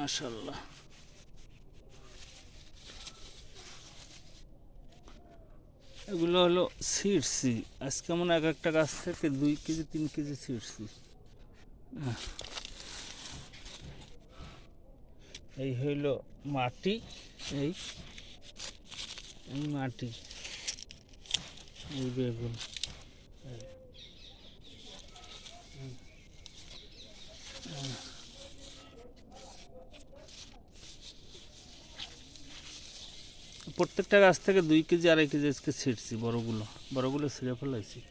মাশাআল্লাহ। এগুলো হলো ছিঁড়ছি আজকে মনে এক একটা গাছ থেকে 2 কেজি 3 কেজি ছিঁড়ছি। এই হইল মাটি, এই এই মাটি, এই বেগুন। প্রত্যেকটা গাছ থেকে 2 কেজি 2.5 কেজি আজকে ছিঁড়ছি, বড়গুলো বড়গুলো ছিঁড়ে ফেলাইছি।